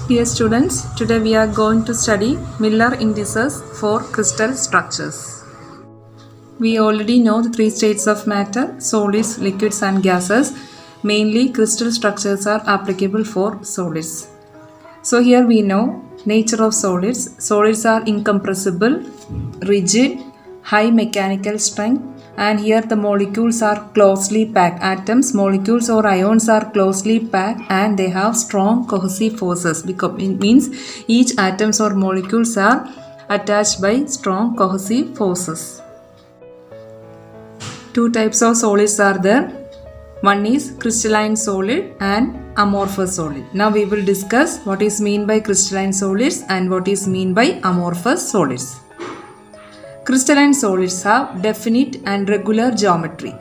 Dear students, today we are going to study Miller indices for crystal structures. We already know the three states of matter: solids, liquids and gases. Mainly crystal structures are applicable for solids. So here we know nature of solids. Solids are incompressible, rigid, high mechanical strength, and here the molecules are closely packed. Atoms, molecules or ions are closely packed and they have strong cohesive forces, because it means each atoms or molecules are attached by strong cohesive forces. Two types of solids are there. One is crystalline solid and amorphous solid. Now we will discuss what is mean by crystalline solids and what is mean by amorphous solids. Crystalline solids have definite and regular geometry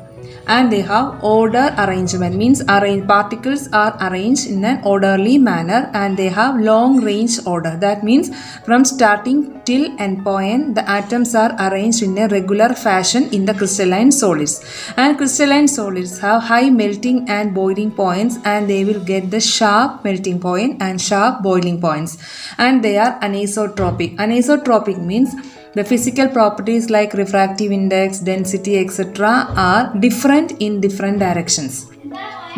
and they have order arrangement, means particles are arranged in an orderly manner, and they have long range order. That means from starting till end point the atoms are arranged in a regular fashion in the crystalline solids. And crystalline solids have high melting and boiling points, and they will get the sharp melting point and sharp boiling points, and they are anisotropic. Anisotropic means the physical properties like refractive index, density, etc. are different in different directions.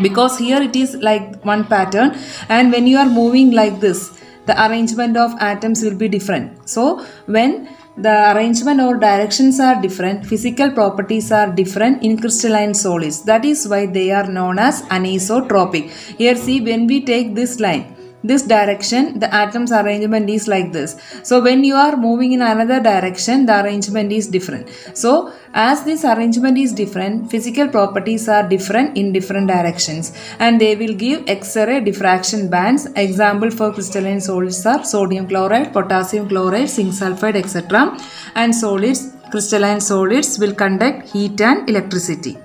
Because here it is like one pattern, and when you are moving like this, the arrangement of atoms will be different. So when the arrangement or directions are different, physical properties are different in crystalline solids. That is why they are known as anisotropic. Here see, when we take this line, this direction, the atoms arrangement is like this. So when you are moving in another direction, the arrangement is different. So as this arrangement is different, physical properties are different in different directions, and they will give X-ray diffraction bands. Example for crystalline solids are sodium chloride, potassium chloride, zinc sulfide, etc. And solids, crystalline solids will conduct heat and electricity.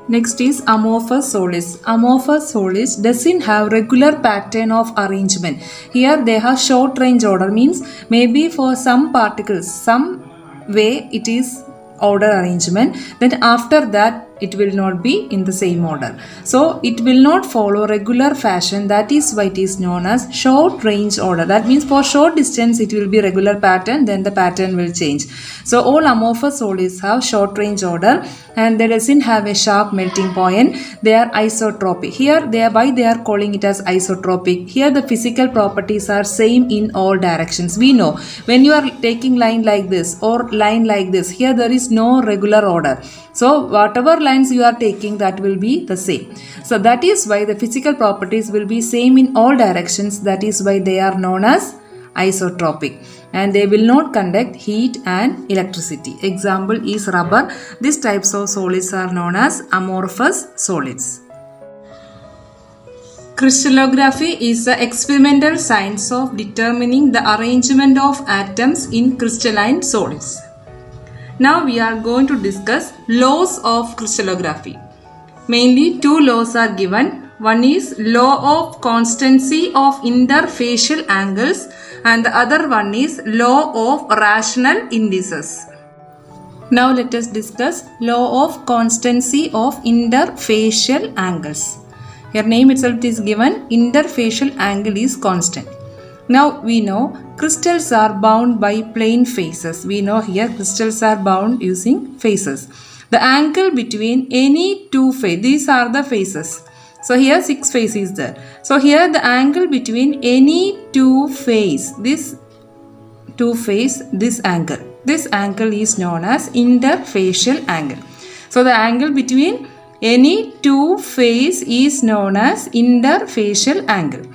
Next is amorphous solids. Amorphous solids doesn't have regular pattern of arrangement. Here they have short range order, means maybe for some particles, some way it is order arrangement, then after that it will not be in the same order. So it will not follow regular fashion. That is why it is known as short range order. That means for short distance it will be regular pattern, then the pattern will change. So all amorphous solids have short range order and they doesn't have a sharp melting point. They are isotropic. Here why they are calling it as isotropic. Here the physical properties are same in all directions. We know when you are taking line like this or line like this, here there is no regular order. So whatever lines you are taking, that will be the same. So that is why the physical properties will be same in all directions. That is why they are known as isotropic, and they will not conduct heat and electricity. Example is rubber. These types of solids are known as amorphous solids. Crystallography is the experimental science of determining the arrangement of atoms in crystalline solids. Now we are going to discuss laws of crystallography. Mainly two laws are given. One is law of constancy of interfacial angles, and the other one is law of rational indices. Now let us discuss law of constancy of interfacial angles. Here name itself is given, interfacial angle is constant. Now we know crystals are bound by plane faces. We know here crystals are bound using faces. The angle between any two faces, these are the faces. So here 6 faces is there. So here the angle between any two face, this two face, this angle is known as interfacial angle. So the angle between any two face is known as interfacial angle.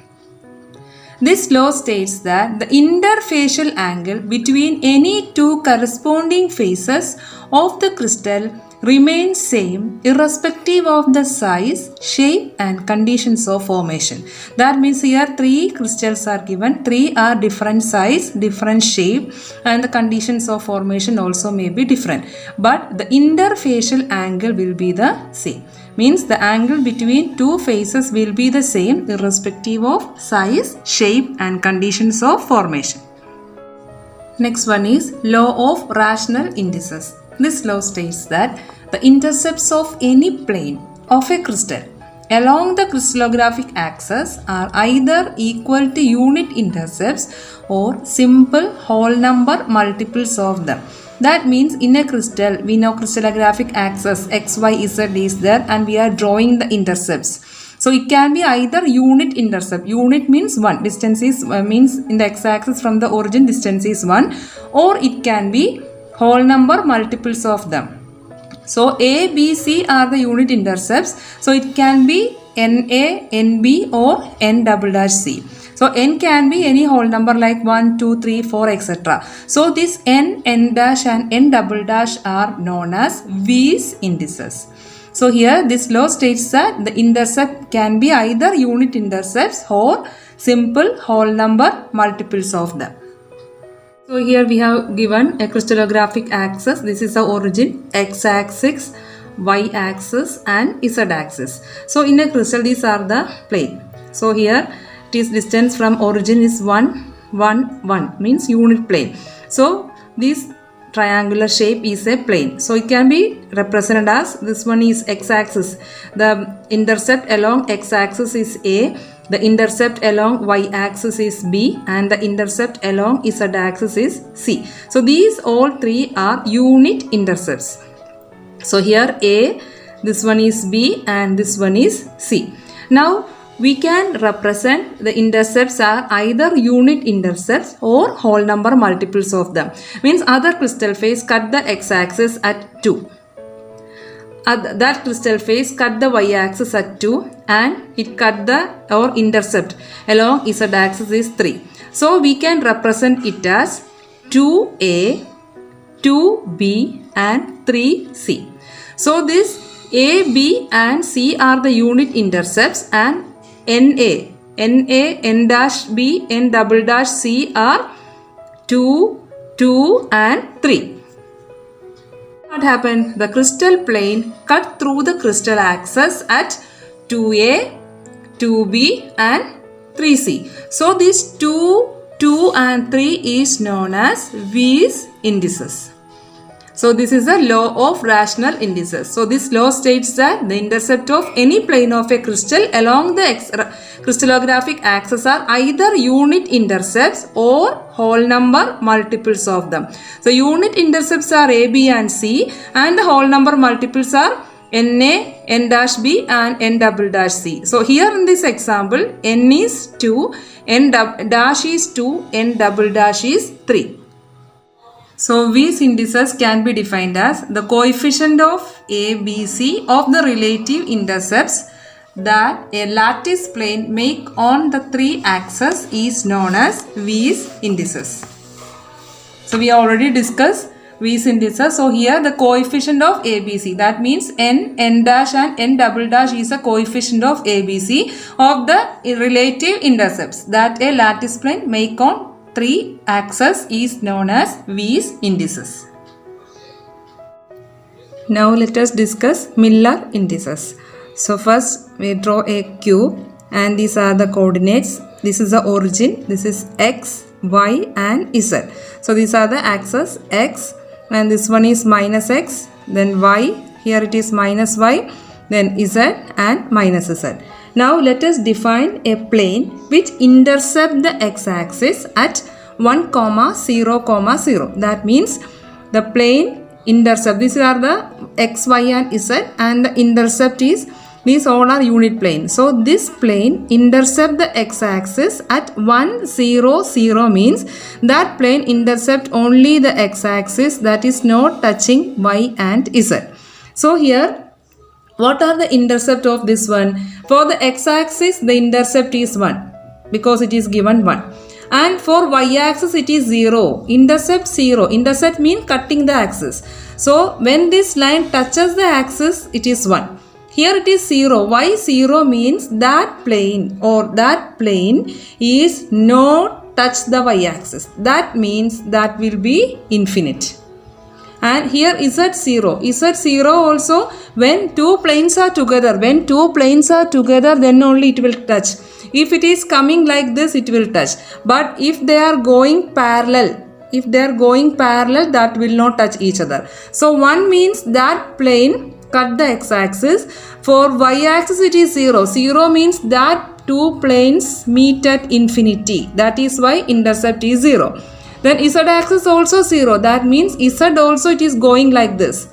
This law states that the interfacial angle between any two corresponding faces of the crystal remains same irrespective of the size, shape and conditions of formation. That means here 3 crystals are given. 3 are different size, different shape, and the conditions of formation also may be different. But the interfacial angle will be the same. Means the angle between two faces will be the same irrespective of size, shape and conditions of formation. Next one is law of rational indices. This law states that the intercepts of any plane of a crystal along the crystallographic axis are either equal to unit intercepts or simple whole number multiples of them. That means in a crystal, we know crystallographic axis x, y, z is there and we are drawing the intercepts. So it can be either unit intercept. Unit means 1. Distance is means in the x-axis from the origin distance is 1. Or it can be whole number multiples of them. So A, B, C are the unit intercepts. So it can be NA, NB or N double dash C. So N can be any whole number like 1, 2, 3, 4 etc. So this N, N dash and N double dash are known as V's indices. So here this law states that the intercept can be either unit intercepts or simple whole number multiples of them. So here we have given a crystallographic axis. This is the origin, x-axis, y-axis and z-axis. So in a crystal these are the plane. So here it is distance from origin is 1, 1, 1 means unit plane. So this triangular shape is a plane. So it can be represented as this one is x-axis. The intercept along x-axis is A. The intercept along y-axis is B and the intercept along z-axis is C. So these all three are unit intercepts. So here A, this one is B and this one is C. Now we can represent the intercepts are either unit intercepts or whole number multiples of them. Means other crystal face cut the x-axis at 2. That crystal face cut the y-axis at 2 and it cut the or intercept along z-axis is 3. So we can represent it as 2A, 2B and 3C. So this A, B and C are the unit intercepts and NA, N dash B, N double dash C are 2, 2 and 3. What happened? The crystal plane cut through the crystal axis at 2A, 2B and 3C. So this 2, 2 and 3 is known as V's indices. So this is the law of rational indices. So this law states that the intercept of any plane of a crystal along the crystallographic axis are either unit intercepts or whole number multiples of them. So unit intercepts are A, B and C and the whole number multiples are NA, N dash B and N double dash C. So here in this example, N is 2, N dash is 2, N double dash is 3. So V's indices can be defined as the coefficient of A, B, C of the relative intercepts that a lattice plane make on the three axes is known as V's indices. So we already discussed V's indices. So here the coefficient of A, B, C, that means N, N dash and N double dash is a coefficient of A, B, C of the relative intercepts that a lattice plane make on three axes is known as V's indices. Now let us discuss Miller indices. So first we draw a cube and these are the coordinates. This is the origin. This is x, y and z. So these are the axes x and this one is minus x, then y, here it is minus y, then z and minus z. Now let us define a plane which intercept the x-axis at 1, 0, 0. That means the plane intercept. These are the x, y and z and the intercept is, these all are unit plane. So this plane intercept the x-axis at 1, 0, 0 means that plane intercept only the x-axis, that is not touching y and z. So here what are the intercept of this one? For the x-axis the intercept is 1 because it is given 1. And for y-axis it is 0. Intercept 0. Intercept means cutting the axis. So when this line touches the axis it is 1. Here it is 0. Why 0 means that plane or that plane is not touch the y-axis. That means that will be infinite. And here Z0. Z0 also when two planes are together. When two planes are together then only it will touch. If it is coming like this it will touch. But if they are going parallel, that will not touch each other. So 1 means that plane cut the x-axis. For y-axis it is 0. 0 means that two planes meet at infinity. That is why intercept is 0. Then z-axis also 0. That means z also it is going like this.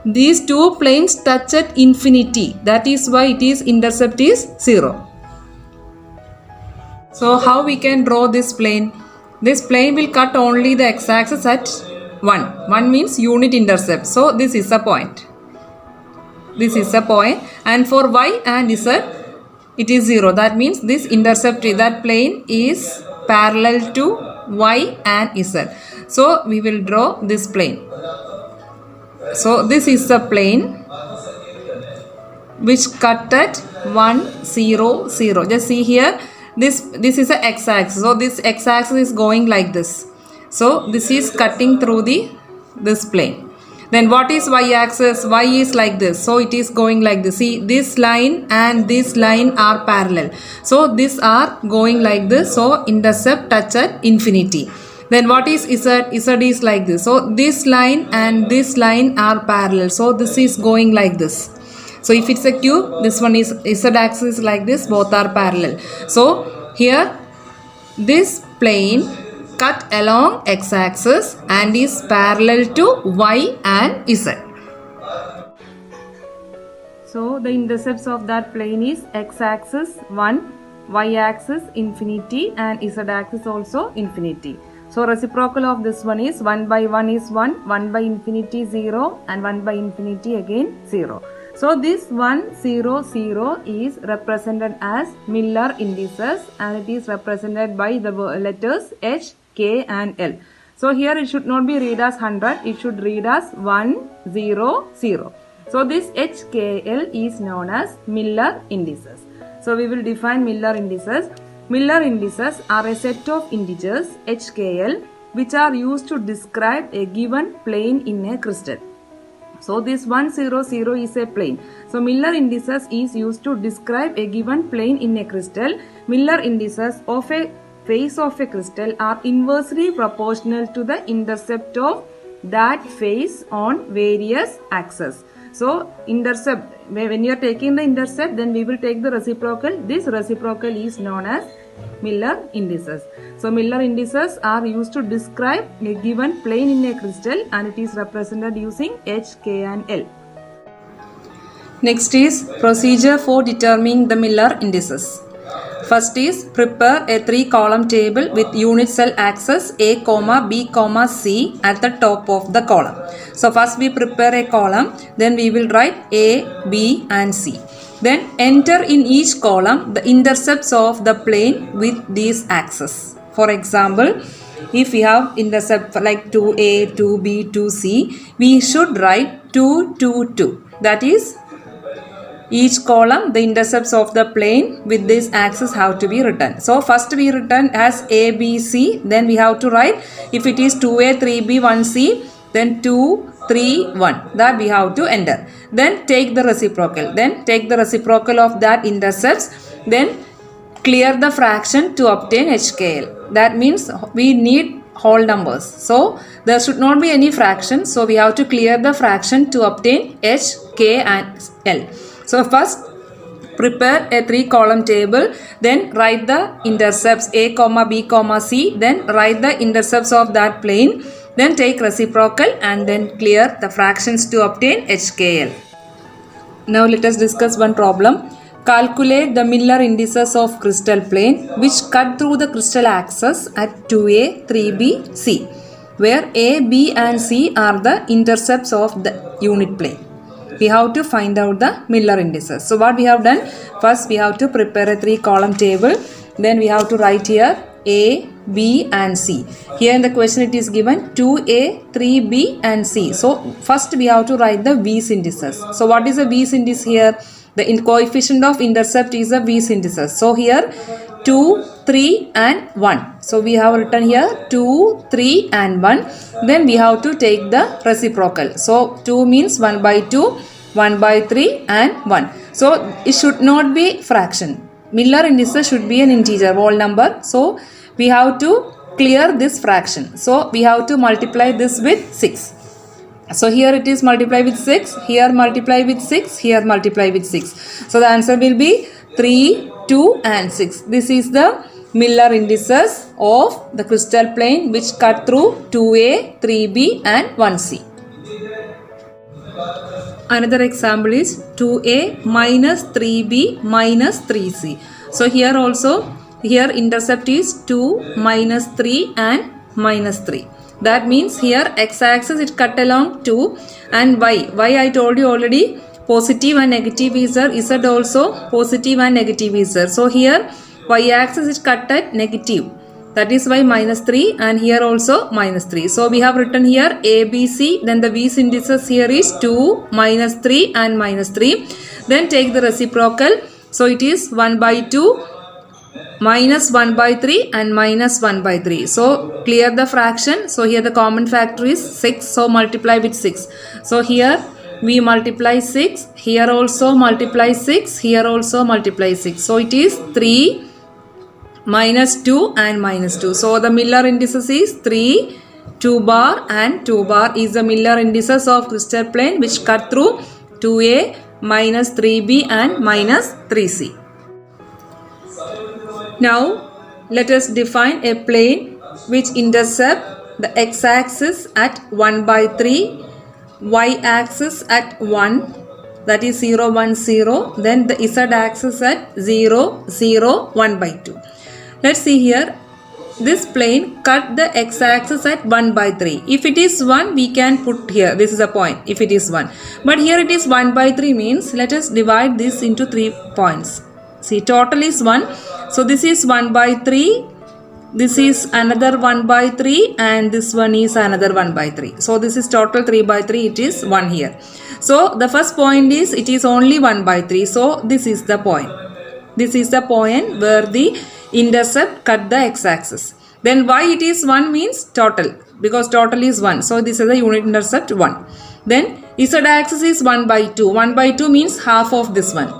These two planes touch at infinity. That is why it is intercept is 0. So how we can draw this plane? This plane will cut only the x-axis at 1. 1 means unit intercept. So this is a point. This is a point. And for y and z, it is 0. That means this intercept, that plane is parallel to y and z. So we will draw this plane. So this is the plane which cut at 1, 0, 0. Just see here. This is a x-axis. So this x-axis is going like this. So this is cutting through this plane. Then what is y-axis? Y is like this. So it is going like this. See, this line and this line are parallel. So these are going like this. So intercept touch at infinity. Then what is z? Z is like this. So this line and this line are parallel. So this is going like this. So if it's a cube, this one is z-axis like this, both are parallel. So here this plane cut along x-axis and is parallel to y and z. So the intercepts of that plane is x-axis 1, y-axis infinity and z-axis also infinity. So reciprocal of this one is 1 by 1 is 1, 1 by infinity 0 and 1 by infinity again 0. So this 1, 0, 0 is represented as Miller indices and it is represented by the letters H, K and L. So here it should not be read as 100, it should read as 1, 0, 0. So this HKL is known as Miller indices. So we will define Miller indices. Miller indices are a set of integers HKL which are used to describe a given plane in a crystal. So this 1, 0, 0 is a plane. So Miller indices is used to describe a given plane in a crystal. Miller indices of a face of a crystal are inversely proportional to the intercept of that face on various axes. So intercept, when you are taking the intercept, then we will take the reciprocal. This reciprocal is known as Miller indices. So Miller indices are used to describe a given plane in a crystal and it is represented using H, K and L. Next is procedure for determining the Miller indices. First is prepare a 3-column table with unit cell axes A, B, C at the top of the column. So first we prepare a column, then we will write A, B and C. Then enter in each column the intercepts of the plane with these axes. For example, if we have intercept like 2A, 2B, 2C, we should write 2, 2, 2. That is, each column, the intercepts of the plane with this axis have to be written. So first we written as A, B, C. Then we have to write, if it is 2A, 3B, 1C, then 2, 3, 1. That we have to enter. Then take the reciprocal. Then take the reciprocal of that intercepts. Then clear the fraction to obtain HKL. That means we need whole numbers. So there should not be any fraction. So we have to clear the fraction to obtain H, K and L. So first prepare a 3-column table, then write the intercepts A, B, C, then write the intercepts of that plane, then take reciprocal and then clear the fractions to obtain HKL. Now let us discuss one problem. Calculate the Miller indices of crystal plane which cut through the crystal axis at 2A, 3B, C, where A, B and C are the intercepts of the unit plane. We have to find out the Miller indices. So what we have done, first we have to prepare a 3-column table. Then we have to write here A, B and C. Here in the question it is given 2A, 3B and C. So first we have to write the V's indices. So what is a V's indice here? The coefficient of intercept is a V's indices. So here 2, 3 and 1. So we have written here 2, 3 and 1. Then we have to take the reciprocal. So 2 means 1 by 2, 1 by 3 and 1. So it should not be fraction. Miller indices should be an integer, whole number. So we have to clear this fraction. So we have to multiply this with 6. So here it is multiply with 6, here multiply with 6, here multiply with 6. So the answer will be 3, 2 and 6. This is the Miller indices of the crystal plane which cut through 2A, 3B and 1C. Another example is 2A minus 3B minus 3C. So here also, here intercept is 2 minus 3 and minus 3. That means here x-axis it cut along 2 and y I told you already positive and negative is there, z also positive and negative is there. So here y-axis is cut at negative. That is why minus 3 and here also minus 3. So we have written here A, B, C. Then the V's indices here is 2, minus 3 and minus 3. Then take the reciprocal. So it is 1 by 2, minus 1 by 3 and minus 1 by 3. So clear the fraction. So here the common factor is 6. So multiply with 6. So here we multiply 6. Here also multiply 6. Here also multiply 6. So it is 3 minus 2 and minus 2. So the Miller indices is 3, 2 bar and 2 bar is the Miller indices of crystal plane which cut through 2A, minus 3B and minus 3C. Now let us define a plane which intercept the x-axis at 1 by 3, y-axis at 1, that is 0, 1, 0, then the z-axis at 0, 0, 1 by 2. Let's see here, this plane cut the x-axis at 1 by 3. If it is 1, we can put here, this is a point, if it is 1. But here it is 1 by 3 means, let us divide this into 3 points. See, total is 1. So this is 1 by 3, this is another 1 by 3 and this one is another 1 by 3. So this is total 3 by 3, it is 1 here. So the first point is, it is only 1 by 3. So this is the point. This is the point where the intercept cut the x-axis. Then why it is 1 means total, because total is 1. So this is the unit intercept 1. Then z-axis is 1 by 2. 1 by 2 means half of this one.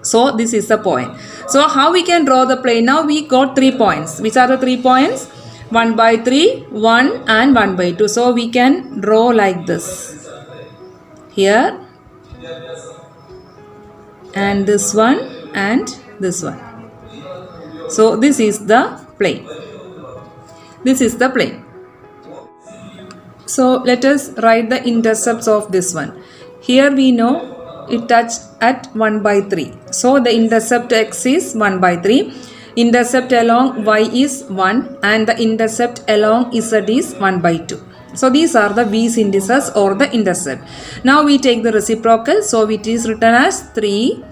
So this is the point. So how we can draw the plane? Now we got 3 points. Which are the 3 points? 1 by 3, 1 and 1 by 2. So we can draw like this. Here and this one and this one. So this is the plane. This is the plane. So let us write the intercepts of this one. Here we know it touched at 1 by 3. So the intercept x is 1 by 3. Intercept along y is 1 and the intercept along z is 1 by 2. So these are the V's indices or the intercept. Now we take the reciprocal. So it is written as 3,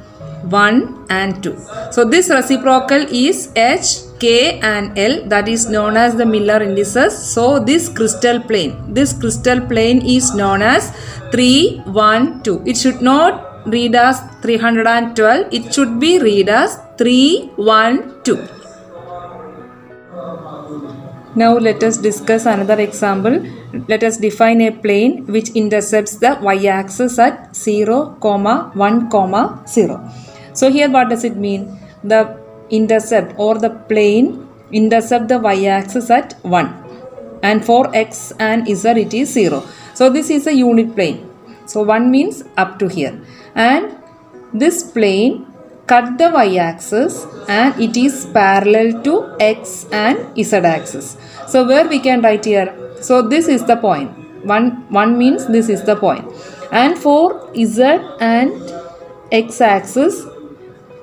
1 and 2. So this reciprocal is H, K and L, that is known as the Miller indices. So this crystal plane is known as 3, 1, 2. It should not read as 312. It should be read as 3, 1, 2. Now let us discuss another example. Let us define a plane which intercepts the y-axis at 0, 1, 0. So here what does it mean? The intercept or the plane intercept the y-axis at 1 and for x and z it is 0. So this is a unit plane. So 1 means up to here and this plane cut the y-axis and it is parallel to x and z axis. So where we can write here? So this is the point. 1 means this is the point. And for z and x axis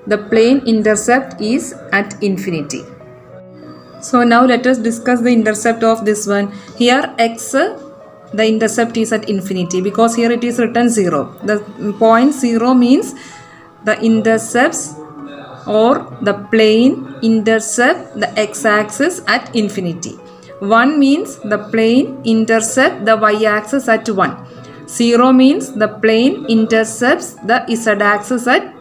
the plane intercept is at infinity. So now let us discuss the intercept of this one. Here x, the intercept is at infinity because here it is written 0. The point 0 means the intercepts or the plane intercept the x-axis at infinity. 1 means the plane intercept the y-axis at 1. 0 means the plane intercepts the z-axis at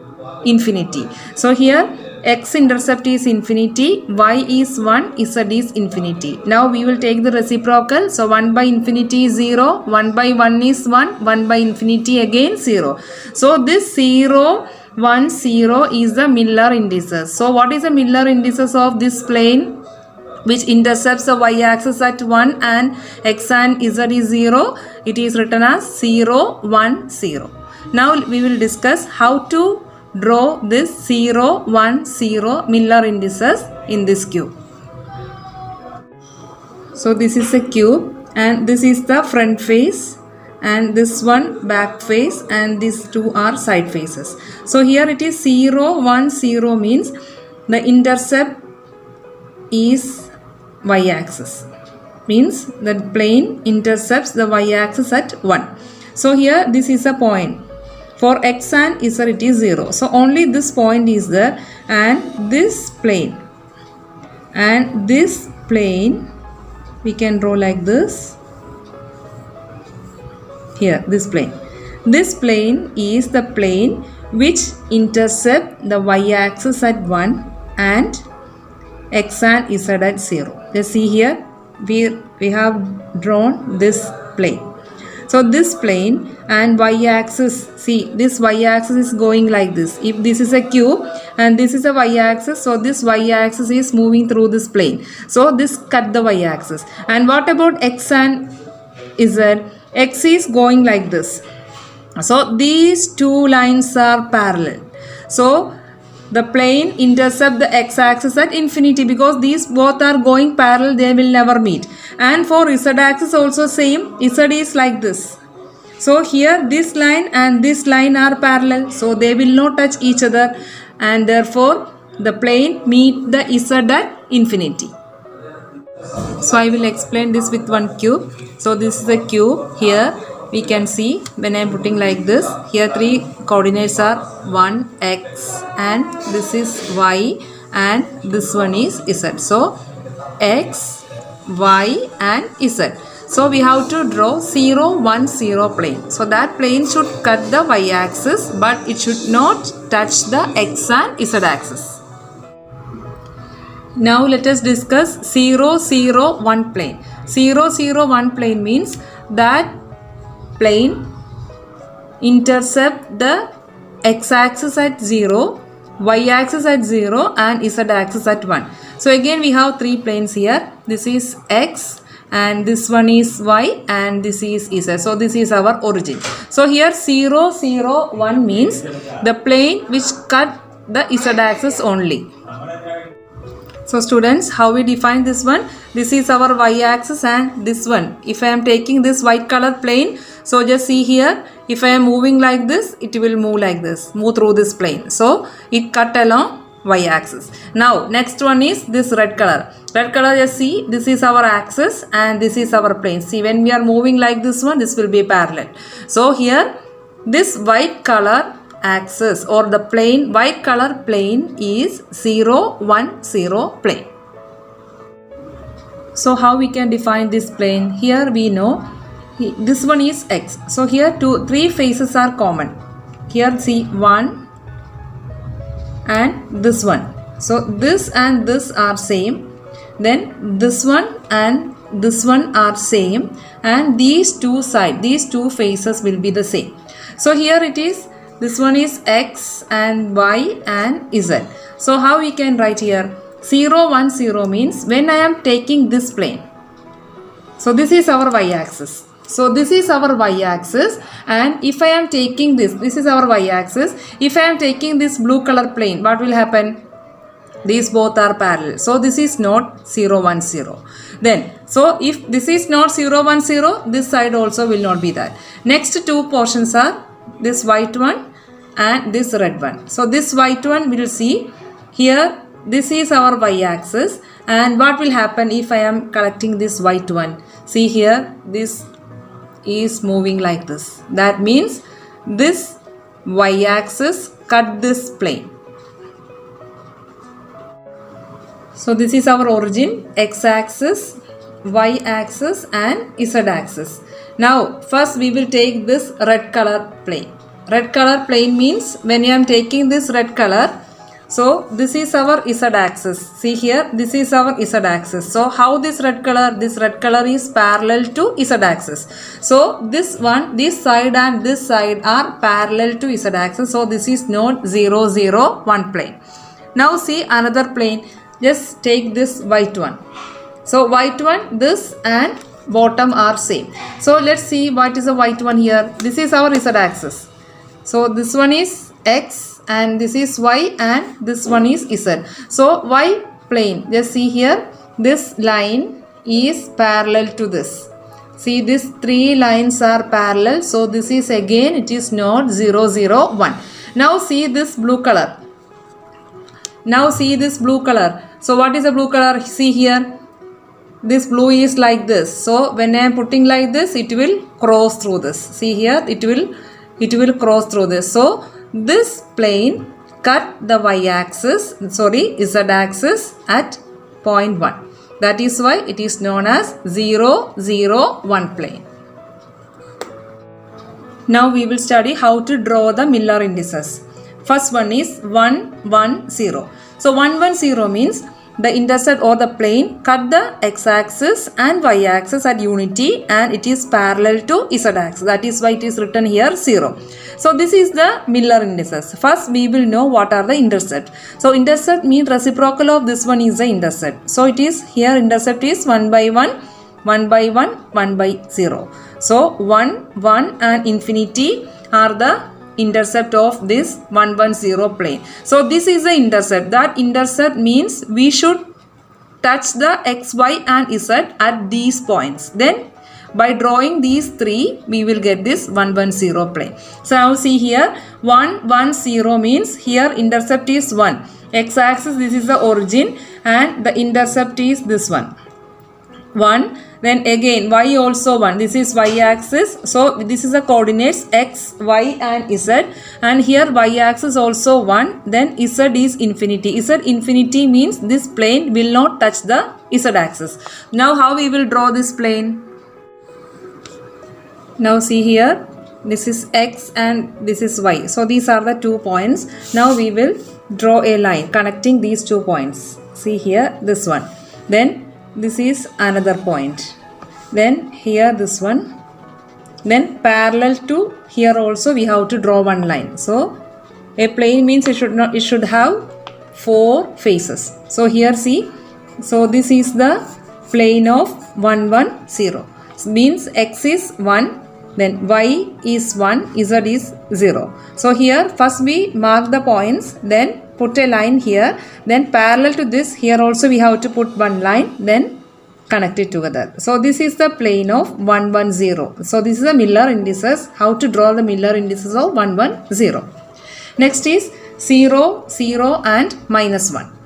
infinity. So here x-intercept is infinity, y is 1, z is infinity. Now we will take the reciprocal. So 1 by infinity is 0, 1 by 1 is 1, 1 by infinity again 0. So this 0, 1, 0 is the Miller indices. So what is the Miller indices of this plane? which intercepts the y-axis at 1 and x and z is 0, it is written as 0, 1, 0. Now we will discuss how to draw this 0, 1, 0 Miller indices in this cube. So this is a cube and this is the front face and this one back face and these two are side faces. So here it is 0, 1, 0 means the intercept is y-axis, means the plane intercepts the y-axis at 1. So here this is a point. For x and z it is 0. So only this point is there and this plane we can draw like this. Here this plane is the plane which intercept the y-axis at 1 and x and z at 0. Just see here we have drawn this plane. So this plane and y-axis, see this y-axis is going like this. If this is a cube and this is a y-axis, so this y-axis is moving through this plane. So this cut the y-axis. And what about x and z? X is going like this. So these two lines are parallel. So the plane intercept the x-axis at infinity because these both are going parallel, they will never meet. And for z-axis also same, z is like this. So here this line and this line are parallel, so they will not touch each other and therefore the plane meet the z at infinity. So I will explain this with one cube. So this is a cube. Here we can see when I am putting like this, here three coordinates are 1 x and this is y and this one is z. So x, y and z. So we have to draw 0, 1, 0 plane. So that plane should cut the y-axis but it should not touch the x and z axis. Now let us discuss 0, 0, 1 plane. 0, 0, 1 plane means that plane intercept the x-axis at 0, y-axis at 0 and z-axis at 1. So again we have three planes here. This is x and this one is y and this is z. So this is our origin. So here 0, 0, 1 means the plane which cut the z-axis only. So students, how we define this one? This is our y-axis and this one. If I am taking this white color plane, so just see here, if I am moving like this, it will move like this, move through this plane. So it cut along y-axis. Now next one is this red color. Red color, just see, this is our axis and this is our plane. See, when we are moving like this one, this will be parallel. So here this white color axis or the plane, white color plane is 0, 1, 0 plane. So how we can define this plane? Here we know this one is x. So here three faces are common. Here see 1 and this one. So this and this are same. Then this one and this one are same and these two faces will be the same. So here it is, this one is x and y and z. So how we can write here? 0, 1, 0 means when I am taking this plane. So this is our y-axis. So this is our y-axis and if I am taking this is our y-axis. If I am taking this blue color plane, what will happen? These both are parallel. So this is not 0, 1, 0. Then, so if this is not 0, 1, 0, this side also will not be that. Next two portions are this white one and this red one. So this white one we will see here, this is our y-axis and what will happen if I am collecting this white one? See here, this is moving like this. That means this y-axis cut this plane. So this is our origin, x-axis, y-axis and z-axis. Now first we will take this red color plane. Red color plane means when I am taking this red color, so this is our z-axis. See here, this is our z-axis. So how this red color is parallel to z-axis. So this one, this side and this side are parallel to z-axis. So this is not 0, 0, 1 plane. Now see another plane. just take this white one. So white one, this and bottom are same. So let's see what is the white one here. This is our z axis. So this one is x and this is y and this one is z. So y plane, just see here, this line is parallel to this. See, these three lines are parallel. So this is again, it is not 0, 0, 1. Now see this blue color. Now see this blue color. So what is the blue color? See here. This blue is like this. So when I am putting like this, it will cross through this. See here, it will cross through this. So this plane cut the y-axis, z-axis at point 1. That is why it is known as 0, 0, 1 plane. Now we will study how to draw the Miller indices. First one is 1, 1, 0. So 1, 1, 0 means the intercept or the plane cut the x-axis and y-axis at unity and it is parallel to z-axis. That is why it is written here 0. So this is the Miller indices. First we will know what are the intercept. So intercept means reciprocal of this one is the intercept. So it is here intercept is 1 by 1, 1 by 1, 1 by 0. So 1, 1 and infinity are the intercept of this 1, 1, 0 plane. So this is the intercept. That intercept means we should touch the x, y and z at these points. Then by drawing these three, we will get this 1, 1, 0 plane. So now see here, 1, 1, 0 means here intercept is 1. X-axis, this is the origin and the intercept is this one. 1. Then again y also 1. This is y-axis. So this is the coordinates x, y and z. And here y-axis also 1. Then z is infinity. Z infinity means this plane will not touch the z-axis. Now how we will draw this plane? Now see here. This is x and this is y. So these are the 2 points. Now we will draw a line connecting these 2 points. See here, this one. Then this is another point. Then here this one. Then parallel to here also we have to draw one line. So a plane means it should have 4 faces. So here see. So this is the plane of 1, 1, 0. Means x is 1. Then y is 1, z is 0. So here first we mark the points, then put a line here, then parallel to this here also we have to put one line, then connect it together. So this is the plane of 1, 1, 0. So this is the Miller indices, how to draw the Miller indices of 1, 1, 0. Next is 0, 0 and minus 1.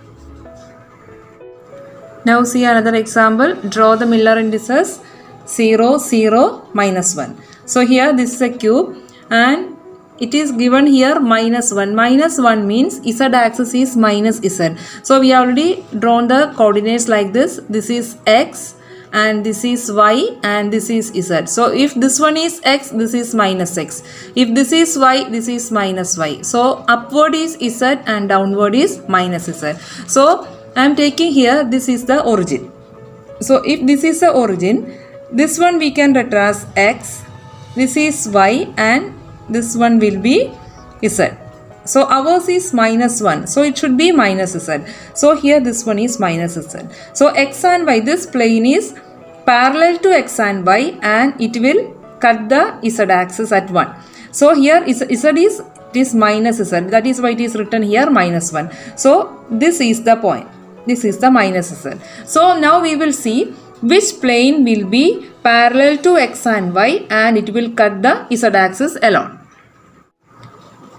Now see another example, draw the Miller indices 0, 0, minus 1. So here this is a cube and it is given here minus 1. Minus 1 means z-axis is minus z. So we already drawn the coordinates like this. This is x and this is y and this is z. So if this one is x, this is minus x. If this is y, this is minus y. So upward is z and downward is minus z. So I am taking here, this is the origin. So if this is the origin, this one we can write as x, this is y and this one will be z. So ours is minus 1. So it should be minus z. So here this one is minus z. So x and y, this plane is parallel to x and y and it will cut the z-axis at 1. So here z is minus z. That is why it is written here minus 1. So this is the point. This is the minus z. So now we will see which plane will be parallel to x and y and it will cut the z-axis alone.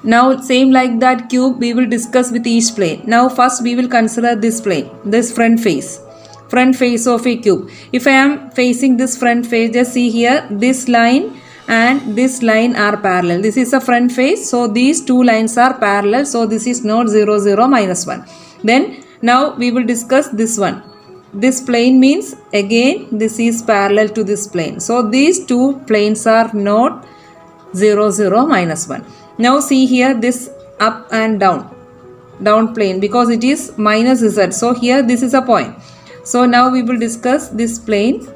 Now same like that cube we will discuss with each plane. Now first we will consider this plane, this front face of a cube. If I am facing this front face, just see here, this line and this line are parallel. This is a front face, so these 2 lines are parallel. So this is not 0, 0, minus 1. Then now we will discuss this one. This plane means again this is parallel to this plane. So these 2 planes are not 0, 0, minus 1. Now see here this up and down plane because it is minus z. So here this is a point. So now we will discuss this plane.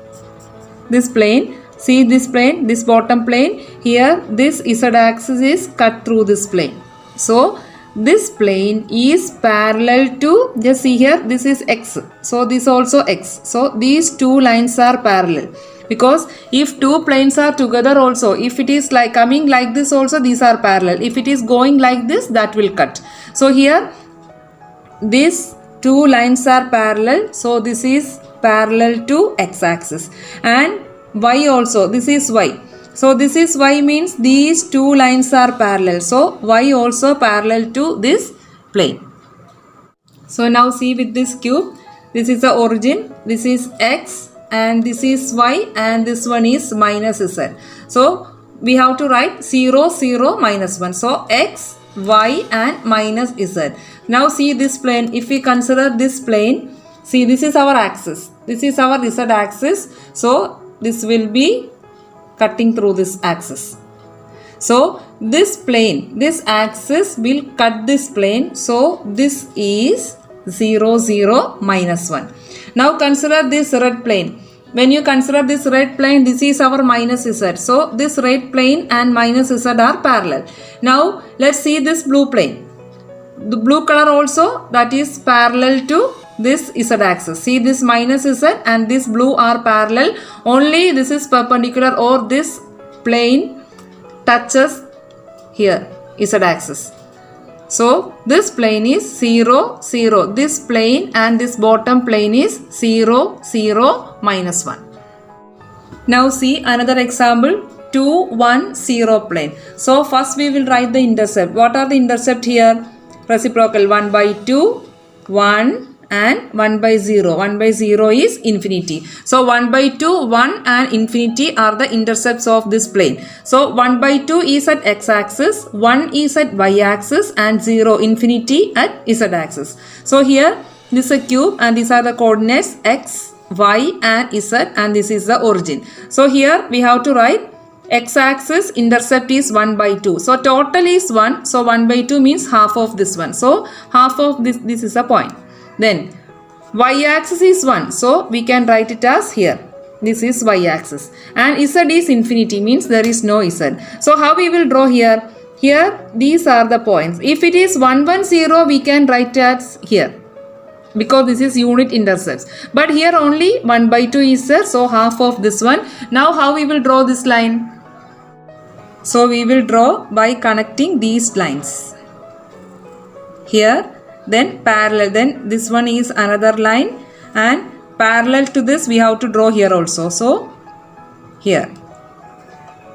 See this plane, this bottom plane. Here this z-axis is cut through this plane. So this plane is parallel to, just see here, this is x. So this also x. So these two lines are parallel. Because if two planes are together also, if it is like coming like this also, these are parallel. If it is going like this, that will cut. So here, these two lines are parallel. So this is parallel to x-axis. And y also, this is y. So this is y means these two lines are parallel. So y also parallel to this plane. So now see with this cube, this is the origin, this is x and this is y and this one is minus z. So we have to write 0, 0, minus 1. So x, y and minus z. Now see this plane. If we consider this plane, see this is our axis. This is our z axis. So this will be cutting through this axis. So this plane, this axis will cut this plane. So this is 0, 0, minus 1. Now consider this red plane. When you consider this red plane, this is our minus z. So this red plane and minus z are parallel. Now let's see this blue plane. The blue color also, that is parallel to this z axis. See this minus z and this blue are parallel. Only this is perpendicular or this plane touches here z axis. So this plane is 0, 0. This plane and this bottom plane is 0, 0, minus 1. Now see another example, 2, 1, 0 plane. So first we will write the intercept. What are the intercept here? Reciprocal 1 by 2, 1 and 1 by 0. 1 by 0 is infinity. So 1 by 2, 1 and infinity are the intercepts of this plane. So 1 by 2 is at x-axis, 1 is at y-axis and 0 infinity at z-axis. So here this is a cube and these are the coordinates x, y and z and this is the origin. So here we have to write x-axis intercept is 1 by 2. So total is 1. So 1 by 2 means half of this one. So half of this is a point. Then y-axis is 1. So we can write it as here. This is y-axis. And z is infinity means there is no z. So how we will draw here? Here these are the points. If it is 1, 1, 0 we can write as here. Because this is unit intercepts. But here only 1 by 2 is there. So half of this one. Now how we will draw this line? So we will draw by connecting these lines. Here. Then parallel, then this one is another line and parallel to this we have to draw here also. So here,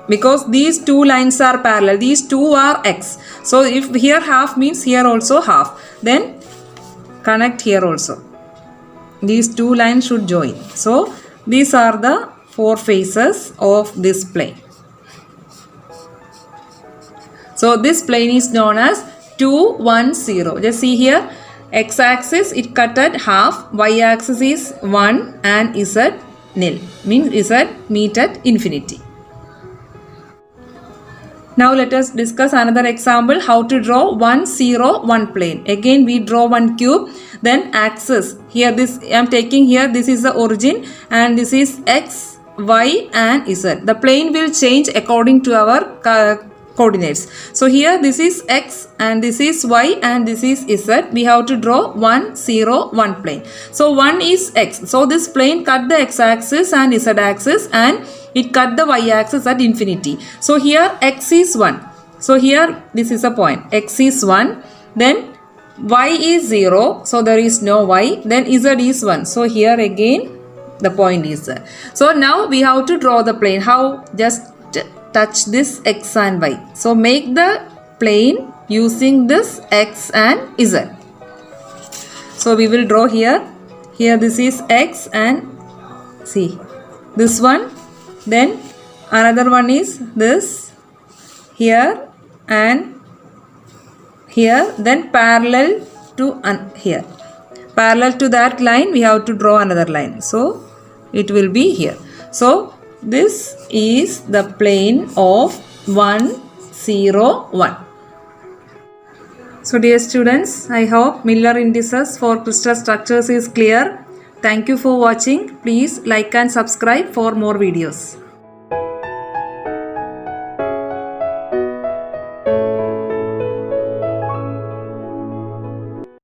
because these two lines are parallel, these two are x. So if here half means here also half, then connect here also. These two lines should join. So these are the four faces of this plane. So this plane is known as 2, 1, 0. Just see here, x-axis it cut at half, y-axis is 1 and z nil. Means z meet at infinity. Now let us discuss another example how to draw 1, 0, 1 plane. Again we draw one cube, then axis. Here this I am taking here, this is the origin and this is x, y and z. The plane will change according to our coordinates. So here this is x and this is y and this is z. We have to draw 1, 0, 1 plane. So 1 is x. So this plane cut the x-axis and z-axis and it cut the y-axis at infinity. So here x is 1. So here this is a point. X is 1. Then y is 0. So there is no y. Then z is 1. So here again the point is there. So now we have to draw the plane. How? Just touch this x and y. So make the plane using this x and z. So we will draw here. Here this is x and see this one. Then another one is this here and here. Then parallel to here. Parallel to that line we have to draw another line. So it will be here. So this is the plane of 1, 0, 1. So dear students, I hope Miller indices for crystal structures is clear. Thank you for watching. Please like and subscribe for more videos.